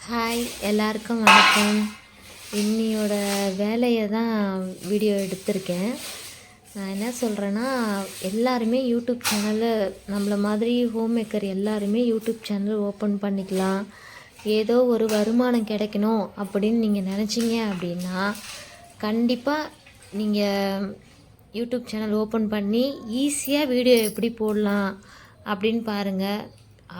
Hi எல்லாருக்கும் வணக்கம். இன்னியோட வேலையை தான் வீடியோ எடுத்திருக்கேன். நான் என்ன சொல்கிறேன்னா, எல்லாருமே யூடியூப் சேனலில் நம்மள மாதிரி ஹோம் மேக்கர் எல்லாருமே யூடியூப் சேனல் ஓப்பன் பண்ணிக்கலாம். ஏதோ ஒரு வருமானம் கிடைக்கணும் அப்படின்னு நீங்கள் நினச்சிங்க அப்படின்னா கண்டிப்பாக நீங்கள் யூடியூப் சேனல் ஓப்பன் பண்ணி ஈஸியாக வீடியோ எப்படி போடலாம் அப்படின்னு பாருங்கள்.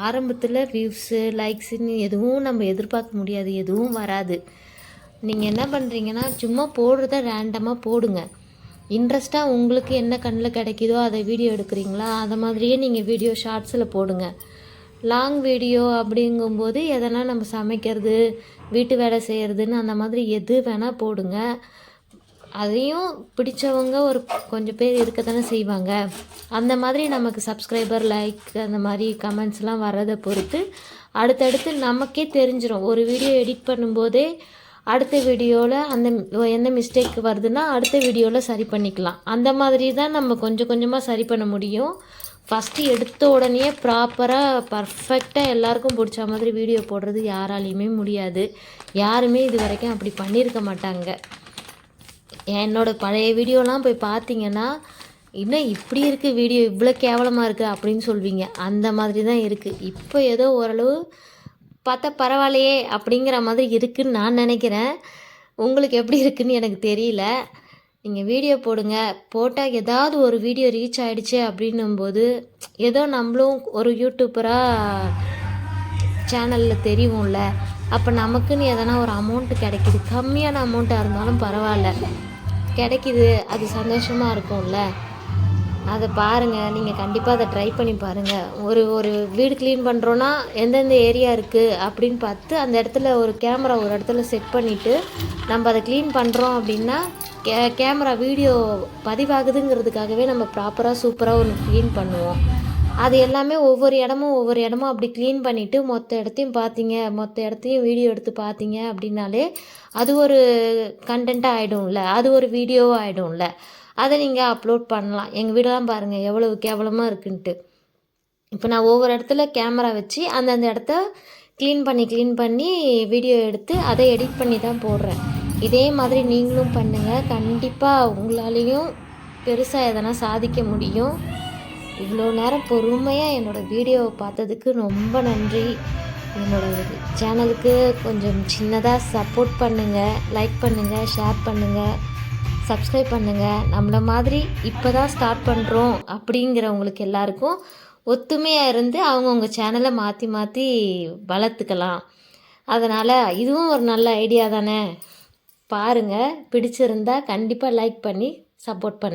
ஆரம்பத்தில் வியூஸு லைக்ஸுன்னு எதுவும் நம்ம எதிர்பார்க்க முடியாது, எதுவும் வராது. நீங்கள் என்ன பண்ணுறீங்கன்னா, சும்மா போடுறத ரேண்டமாக போடுங்க. இன்ட்ரெஸ்ட்டாக உங்களுக்கு என்ன கண்ணில் கிடைக்குதோ அதை வீடியோ எடுக்கிறீங்களா, அதை மாதிரியே நீங்கள் வீடியோ ஷார்ட்ஸில் போடுங்க. லாங் வீடியோ அப்படிங்கும்போது எதனா நம்ம சமைக்கிறது, வீட்டு வேலை செய்கிறதுன்னு அந்த மாதிரி எது வேணால் போடுங்க. அதையும் பிடிச்சவங்க ஒரு கொஞ்சம் பேர் இருக்க தானே செய்வாங்க. அந்த மாதிரி நமக்கு சப்ஸ்கிரைபர், லைக் அந்த மாதிரி கமெண்ட்ஸ்லாம் வர்றதை பொறுத்து அடுத்தடுத்து நமக்கே தெரிஞ்சிடும். ஒரு வீடியோ எடிட் பண்ணும்போதே அடுத்த வீடியோவில் எந்த மிஸ்டேக் வருதுன்னா அடுத்த வீடியோவில் சரி பண்ணிக்கலாம். அந்த மாதிரி தான் நம்ம கொஞ்சம் கொஞ்சமாக சரி பண்ண முடியும். ஃபஸ்ட்டு எடுத்த உடனே ப்ராப்பராக பர்ஃபெக்டாக எல்லாருக்கும் பிடிச்ச மாதிரி வீடியோ போடுறது யாராலையுமே முடியாது. யாருமே இது வரைக்கும் அப்படி பண்ணியிருக்க மாட்டாங்க. என்னோடய பழைய வீடியோலாம் போய் பார்த்தீங்கன்னா, இன்னும் இப்படி இருக்குது வீடியோ, இவ்வளோ கேவலமாக இருக்குது அப்படின்னு சொல்வீங்க. அந்த மாதிரி தான் இருக்குது. இப்போ ஏதோ ஓரளவு பார்த்தா பரவாயில்லையே அப்படிங்கிற மாதிரி இருக்குதுன்னு நான் நினைக்கிறேன். உங்களுக்கு எப்படி இருக்குதுன்னு எனக்கு தெரியல. நீங்கள் வீடியோ போடுங்க. போட்டால் ஏதாவது ஒரு வீடியோ ரீச் ஆகிடுச்சு அப்படின்னும்போது ஏதோ நம்மளும் ஒரு யூடியூப்பராக சேனலில் தெரியும்ல, அப்போ நமக்குன்னு எதனா ஒரு அமௌண்ட்டு கிடைக்கிது. கம்மியான அமௌண்ட்டாக இருந்தாலும் பரவாயில்ல, கிடைக்கிது, அது சந்தோஷமாக இருக்கும்ல. அதை பாருங்கள். நீங்கள் கண்டிப்பாக அதை ட்ரை பண்ணி பாருங்கள். ஒரு வீடு க்ளீன் பண்ணுறோன்னா எந்தெந்த ஏரியா இருக்குது அப்படின்னு பார்த்து அந்த இடத்துல ஒரு கேமரா ஒரு இடத்துல செட் பண்ணிவிட்டு நம்ம அதை க்ளீன் பண்ணுறோம் அப்படின்னா கேமரா வீடியோ பதிவாகுதுங்கிறதுக்காகவே நம்ம ப்ராப்பராக சூப்பராக ஒன்று க்ளீன் பண்ணுவோம். அது எல்லாமே ஒவ்வொரு இடமும் அப்படி க்ளீன் பண்ணிவிட்டு மொத்த இடத்தையும் வீடியோ எடுத்து பார்த்தீங்க அப்படின்னாலே அது ஒரு கண்டென்ட்டாக ஆகிடும்ல, அது ஒரு வீடியோவாக ஆகிடும்ல. அதை நீங்கள் அப்லோட் பண்ணலாம். எங்கள் வீடெல்லாம் பாருங்கள் எவ்வளவு கேவலமாக இருக்குன்ட்டு. இப்போ நான் ஒவ்வொரு இடத்துல கேமரா வச்சு அந்தந்த இடத்த க்ளீன் பண்ணி வீடியோ எடுத்து அதை எடிட் பண்ணி தான் போடுறேன். இதே மாதிரி நீங்களும் பண்ணுங்கள். கண்டிப்பாக உங்களாலேயும் பெருசாக எதனா சாதிக்க முடியும். இவ்வளோ நேரம் பொறுமையாக என்னோடய வீடியோவை பார்த்ததுக்கு ரொம்ப நன்றி. என்னோடய சேனலுக்கு கொஞ்சம் சின்னதாக சப்போர்ட் பண்ணுங்கள், லைக் பண்ணுங்கள், ஷேர் பண்ணுங்கள், சப்ஸ்கிரைப் பண்ணுங்கள். நம்மள மாதிரி இப்போ தான் ஸ்டார்ட் பண்ணுறோம் அப்படிங்கிறவங்களுக்கு எல்லாருக்கும் ஒத்துமையாக இருந்து அவங்கவுங்க சேனலை மாற்றி வளர்த்துக்கலாம். அதனால் இதுவும் ஒரு நல்ல ஐடியா தானே. பாருங்கள், பிடிச்சிருந்தா கண்டிப்பாக லைக் பண்ணி சப்போர்ட் பண்ணுங்கள்.